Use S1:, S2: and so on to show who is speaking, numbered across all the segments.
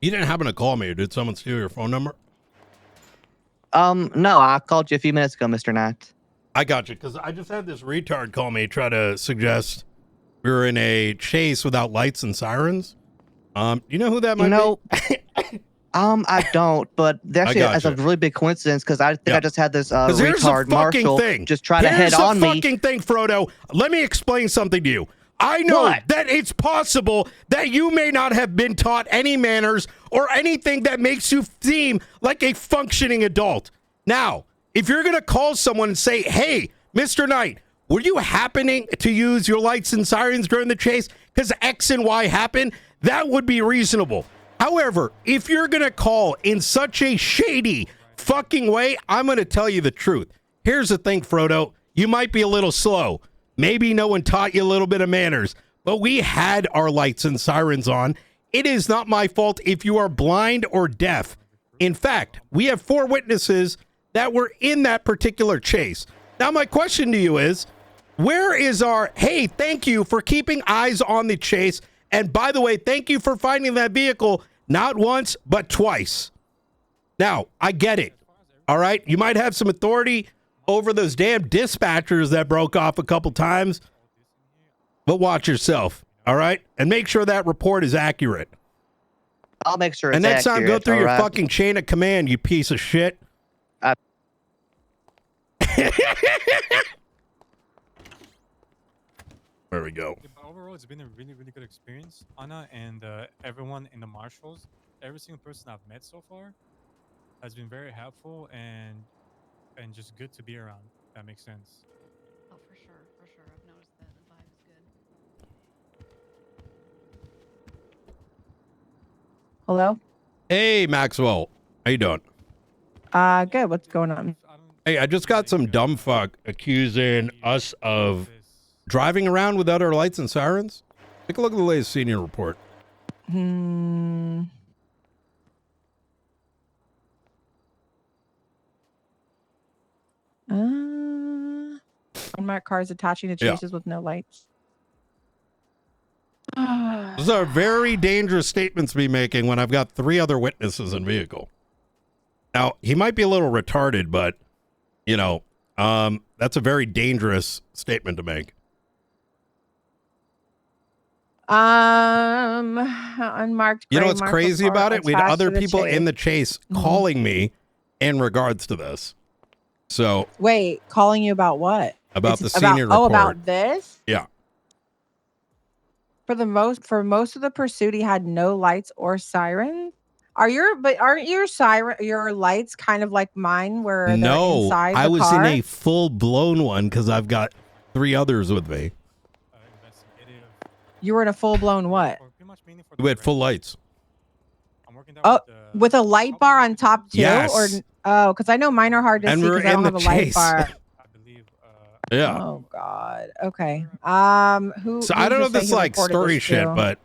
S1: You didn't happen to call me, or did someone steal your phone number?
S2: No, I called you a few minutes ago, Mr. Knight.
S1: I got you, because I just had this retard call me, try to suggest we were in a chase without lights and sirens. You know who that might be?
S2: I don't, but actually, that's a
S1: gotcha.
S2: really big coincidence because I think I just had this retard Marshall just try to head on me.
S1: Here's the fucking thing, Frodo. Let me explain something to you. I know that it's possible that you may not have been taught any manners or anything that makes you seem like a functioning adult. Now, if you're going to call someone and say, hey, Mr. Knight, were you happening to use your lights and sirens during the chase because X and Y happened? That would be reasonable. However, if you're going to call in such a shady fucking way, I'm going to tell you the truth. Here's the thing, Frodo. You might be a little slow. Maybe no one taught you a little bit of manners, but we had our lights and sirens on. It is not my fault if you are blind or deaf. In fact, we have 4 witnesses that were in that particular chase. Now, my question to you is, where is our, hey, thank you for keeping eyes on the chase. And by the way, thank you for finding that vehicle not once, but twice. Now, I get it. All right. You might have some authority over those damn dispatchers that broke off a couple times, but watch yourself. All right. And make sure that report is accurate.
S2: I'll make sure it's
S1: accurate. And next time, go through your fucking chain of command, you piece of shit. There we go.
S3: Yeah, but overall, it's been a really, really good experience. Anna and everyone in the marshals, every single person I've met so far has been very helpful and just good to be around. If that makes sense.
S4: Oh, for sure, for sure. I've noticed that the vibe is good.
S5: Hello?
S1: Hey, Maxwell. How you doing?
S5: Good. What's going on?
S1: Hey, I just got some dumb fuck accusing us of driving around without our lights and sirens. Take a look at the latest senior report.
S5: Unmarked cars attaching to chases with no lights.
S1: Those are very dangerous statements to be making when I've got 3 other witnesses in vehicle. Now, he might be a little retarded, but, you know, that's a very dangerous statement to make.
S5: Unmarked.
S1: You know what's crazy about it? We had other people in the chase calling me in regards to this. So
S5: wait, calling you about what?
S1: About the senior report.
S5: Oh, about this?
S1: Yeah.
S5: For most of the pursuit, he had no lights or sirens. Aren't your lights kind of like mine where they're inside the car?
S1: I was in a full-blown one because I've got 3 others with me.
S5: You were in a full-blown what?
S1: We had full lights.
S5: Oh, with a light bar on top too?
S1: Yes.
S5: Or because I know mine are hard to see because I don't have a light bar.
S1: Yeah.
S5: Oh God. Okay.
S1: So I don't know if this is like story shit, but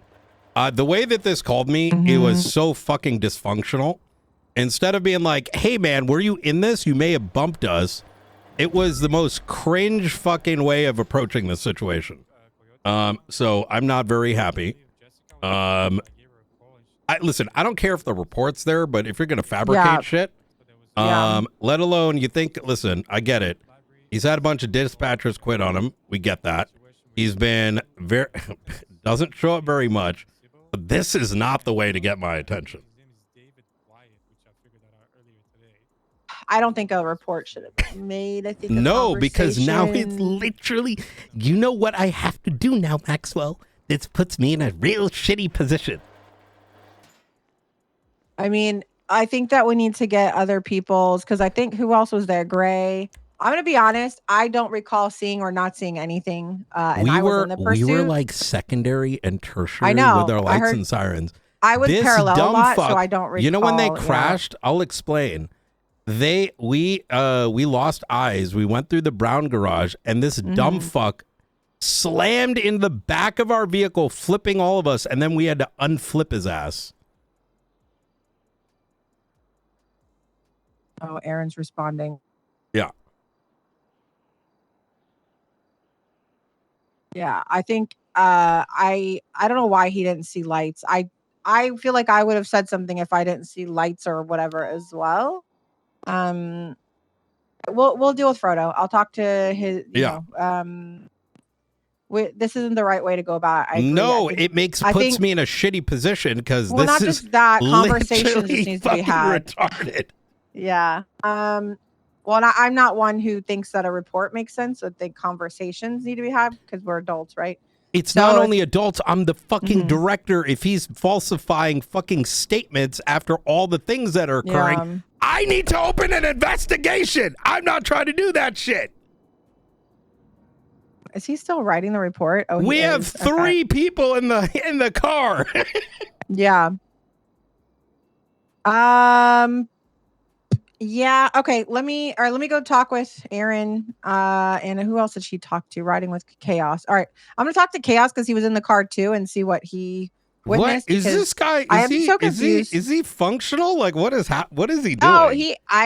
S1: the way that this called me, it was so fucking dysfunctional. Instead of being like, hey man, were you in this? You may have bumped us. It was the most cringe fucking way of approaching the situation. So I'm not very happy. Listen, I don't care if the report's there, but if you're going to fabricate shit, let alone you think, listen, I get it. He's had a bunch of dispatchers quit on him. We get that. He's been doesn't show up very much, but this is not the way to get my attention.
S5: I don't think a report should have been made. I think
S1: no, because now it's literally, you know what I have to do now, Maxwell? This puts me in a real shitty position.
S5: I mean, I think that we need to get other people's, because I think who else was there? Gray. I'm going to be honest. I don't recall seeing or not seeing anything. And I was in the pursuit.
S1: We were like secondary and tertiary
S5: I know,
S1: with our lights and sirens.
S5: I was parallel a lot, so I don't recall.
S1: You know when they crashed? I'll explain. We lost eyes. We went through the brown garage, and this dumb fuck slammed in the back of our vehicle, flipping all of us, and then we had to unflip his ass.
S5: Oh, Aaron's responding.
S1: Yeah.
S5: Yeah, I think I don't know why he didn't see lights. I feel like I would have said something if I didn't see lights or whatever as well. We'll deal with Frodo. I'll talk to his. You know, this isn't the right way to go about it. I agree.
S1: No, it puts me in a shitty position because this
S5: not
S1: is
S5: just that conversation just needs to be had.
S1: Retarded.
S5: Yeah. Well, I'm not one who thinks that a report makes sense. I think conversations need to be had because we're adults, right?
S1: It's not only adults. I'm the fucking director. If he's falsifying fucking statements after all the things that are occurring, I need to open an investigation. I'm not trying to do that shit.
S5: Is he still writing the report? Oh,
S1: we have 3 people in the car.
S5: Yeah. Yeah. Okay. Let me go talk with Aaron. And who else did she talk to? Riding with Chaos. All right. I'm gonna talk to Chaos because he was in the car too and see what he witnessed. What is this guy? I am so confused.
S1: Is he functional? Like what is he doing?
S5: Oh,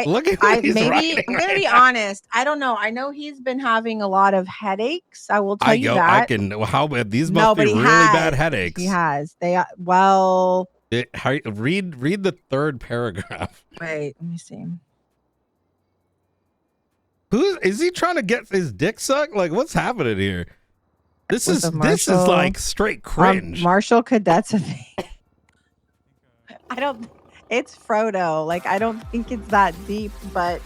S1: look at what he's writing.
S5: I'm gonna be honest. I don't know. I know he's been having a lot of headaches. I will tell you that.
S1: I can. How these must be really bad headaches.
S5: He has. Read
S1: the 3rd paragraph.
S5: Wait. Let me see.
S1: Is he trying to get his dick sucked? Like, what's happening here? This is like straight cringe.
S5: Marshall Cadet's a thing. It's Frodo. Like, I don't think it's that deep, but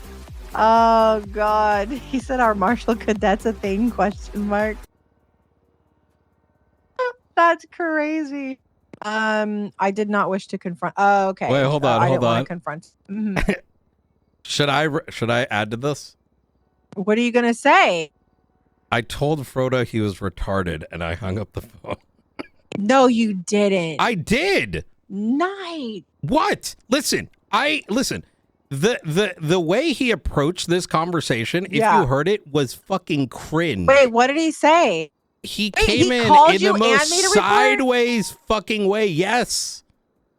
S5: oh God. He said our Marshall Cadet's a thing, ? That's crazy. I did not wish to confront. Oh, okay.
S1: Wait, hold on.
S5: I didn't want to confront.
S1: Should I add to this?
S5: What are you gonna say?
S1: I told Frodo he was retarded, and I hung up the phone.
S5: No, you didn't.
S1: I did.
S5: Nice.
S1: What? Listen. The way he approached this conversation, if you heard it, was fucking cringe.
S5: Wait, what did he say?
S1: He came in the most sideways fucking way. Yes.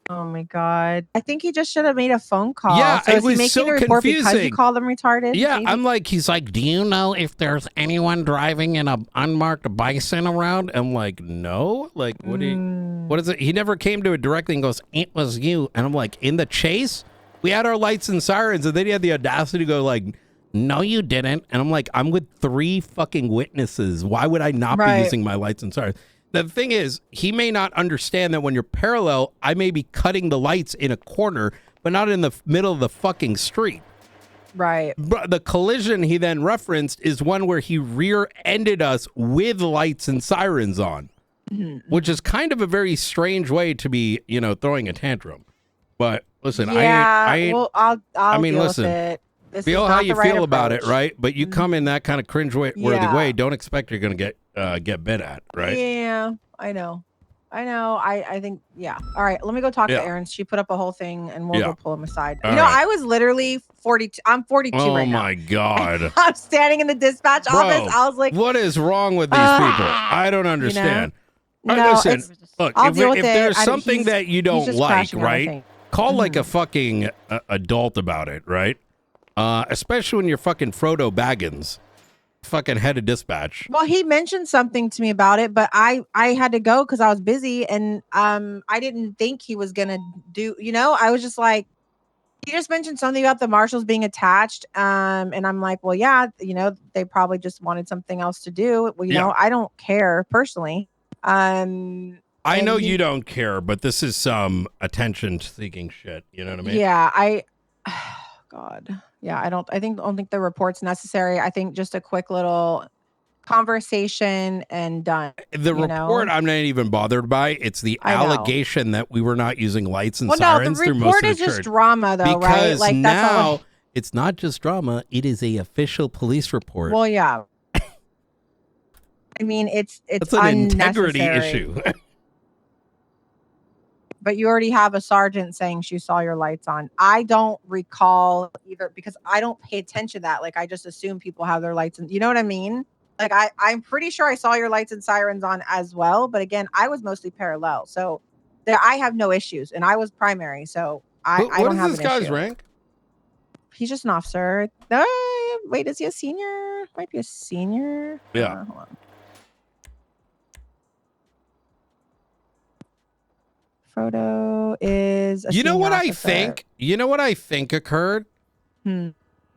S5: Oh my God. I think he just should have made a phone call.
S1: Yeah,
S5: so
S1: it was so confusing.
S5: Because you call them retarded?
S1: Yeah, maybe? He's like, do you know if there's anyone driving in an unmarked bison around? I'm like, no. Like, what is it? He never came to it directly and goes, it was you. And I'm like, in the chase, we had our lights and sirens, and then he had the audacity to go like, no, you didn't. And I'm like, I'm with 3 fucking witnesses. Why would I not be using my lights and sirens? The thing is, he may not understand that when you're parallel, I may be cutting the lights in a corner, but not in the middle of the fucking street.
S5: Right.
S1: But the collision he then referenced is one where he rear-ended us with lights and sirens on, which is kind of a very strange way to be, throwing a tantrum. But listen,
S5: I'll deal with it.
S1: Feel how you feel about it, right? But you come in that kind of cringe-worthy way, don't expect you're going to get bit at, right?
S5: Yeah, I know. I think, All right, let me go talk to Erin. She put up a whole thing, and we'll go pull him aside. I was literally 42. I'm 42 right now. Oh, my
S1: God.
S5: I'm standing in the dispatch office. I was like,
S1: what is wrong with these people? I don't understand. Listen, look, if there's something that you don't like, right? Call like a fucking adult about it, right? Especially when you're fucking Frodo Baggins, fucking head of dispatch.
S5: Well, he mentioned something to me about it, but I had to go because I was busy, and I didn't think he was gonna do. I was just like, he just mentioned something about the marshals being attached, and I'm like, well, yeah, they probably just wanted something else to do. Well, I don't care personally. I
S1: know you don't care, but this is some attention-seeking shit. You know what I mean?
S5: Yeah, God. Yeah, I don't think the report's necessary. I think just a quick little conversation and done.
S1: The report I'm not even bothered by. It's the allegation that we were not using lights and sirens through most of the church.
S5: The report is just drama, though, right?
S1: Like now, it's not just drama. It is a official police report.
S5: Well, yeah. I mean, it's
S1: an integrity issue.
S5: But you already have a sergeant saying she saw your lights on. I don't recall either because I don't pay attention to that. Like, I just assume people have their lights. You know what I mean? Like, I'm pretty sure I saw your lights and sirens on as well. But again, I was mostly parallel. So I have no issues. And I was primary. So I don't have an issue. What is this guy's
S1: rank?
S5: He's just an officer. Wait, is he a senior? Might be a senior.
S1: Yeah.
S5: Hold on. Frodo is a
S1: You know
S5: senior
S1: what I
S5: officer.
S1: think? You know what I think occurred?
S5: Hmm.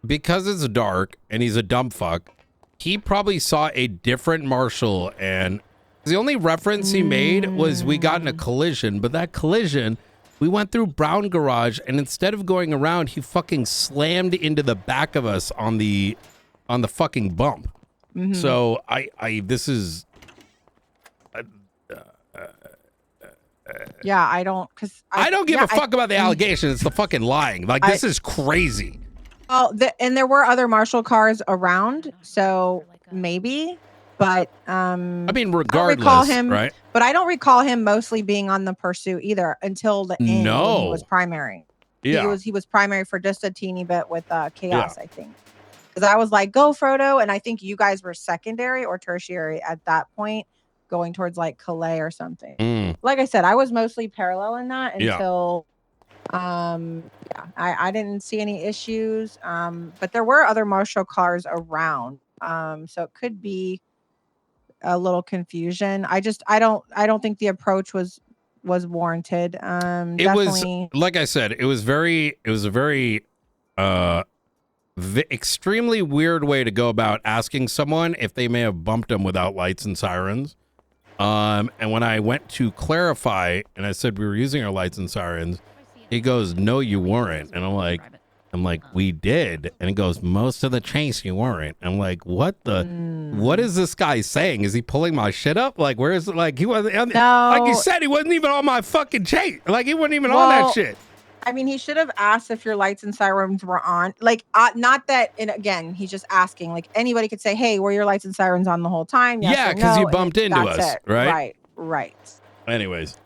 S1: Because it's dark and he's a dumb fuck, he probably saw a different marshal, and the only reference he made was we got in a collision, but that collision, we went through Brown Garage, and instead of going around, he fucking slammed into the back of us on the fucking bump. So this is
S5: yeah, I don't, because
S1: I don't give a fuck about the allegation. It's the fucking lying. Like, this is crazy.
S5: Oh, and there were other marshal cars around, so maybe, but
S1: I mean,
S5: I
S1: regardless,
S5: don't recall him,
S1: right?
S5: But I don't recall him mostly being on the pursuit either until the end when he was primary.
S1: Yeah,
S5: he was primary for just a teeny bit with Chaos, I think. Because I was like, go Frodo, and I think you guys were secondary or tertiary at that point, going towards like Calais or something. Like I said, I was mostly parallel in that until I didn't see any issues. But there were other marshal cars around. So it could be a little confusion. I don't think the approach was warranted.
S1: It was, like I said, it was a very extremely weird way to go about asking someone if they may have bumped them without lights and sirens. And when I went to clarify and I said we were using our lights and sirens, he goes, "No, you weren't." And I'm like, "We did." And he goes, "Most of the chase you weren't." I'm like, "What is this guy saying? Is he pulling my shit up? Like, where is it? Like, he wasn't, like you said, he wasn't even on my fucking chase. Like, he wasn't even on that shit."
S5: I mean, he should have asked if your lights and sirens were on. Like, not that, and again, he's just asking. Like, anybody could say, "Hey, were your lights and sirens on the whole time?" Yes,
S1: yeah, because you bumped into us, right?
S5: Right.
S1: Anyways.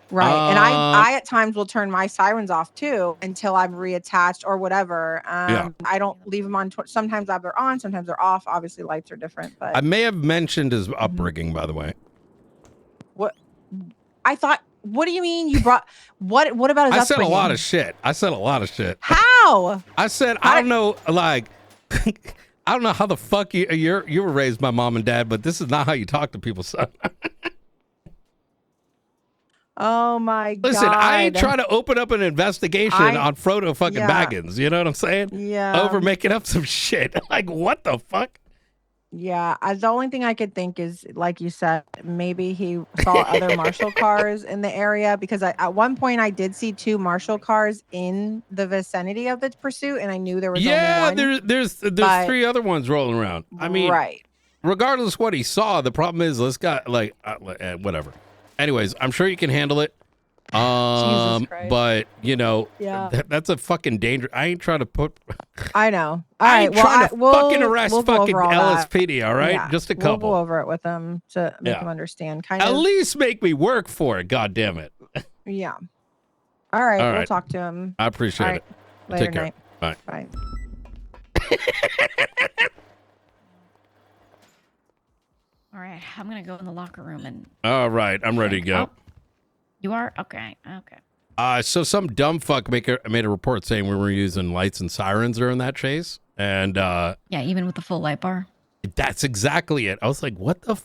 S5: Right. And I at times will turn my sirens off too until I'm reattached or whatever. I don't leave them on. Sometimes they're on, sometimes they're off. Obviously, lights are different. But
S1: I may have mentioned his uprigging, by the way.
S5: What? I thought. What do you mean you brought what about his
S1: I said
S5: upbringing?
S1: a lot of shit.
S5: How?
S1: I said I don't know, like I don't know how the fuck you were raised by mom and dad, but this is not how you talk to people, son.
S5: Oh my God.
S1: Listen, I ain't trying to open up an investigation on Frodo fucking Baggins. You know what I'm saying?
S5: Yeah.
S1: Over making up some shit. Like, what the fuck?
S5: Yeah, the only thing I could think is, like you said, maybe he saw other marshal cars in the area, because at one point I did see 2 marshal cars in the vicinity of the pursuit, and I knew there was only one.
S1: there's 3 other ones rolling around. I mean, regardless what he saw, the problem is this guy, like, whatever. Anyways, I'm sure you can handle it. But you know, that's a fucking danger. I ain't trying to put.
S5: I know.
S1: I ain't trying to fucking arrest fucking LSPD. All right,
S5: yeah.
S1: Just a couple.
S5: We'll go over it with them to make them understand.
S1: At least make me work for it. God damn it.
S5: Yeah. All right. We'll talk to him.
S1: I appreciate it.
S5: Later.
S1: Take care.
S5: Bye.
S1: Bye.
S4: All right, I'm gonna go in the locker room and.
S1: All right, I'm ready to go.
S4: Oh, you are? Okay. Okay.
S1: So some dumb fuck made a report saying we were using lights and sirens during that chase, and
S4: yeah, even with the full light bar.
S1: That's exactly it. I was like, what the fuck?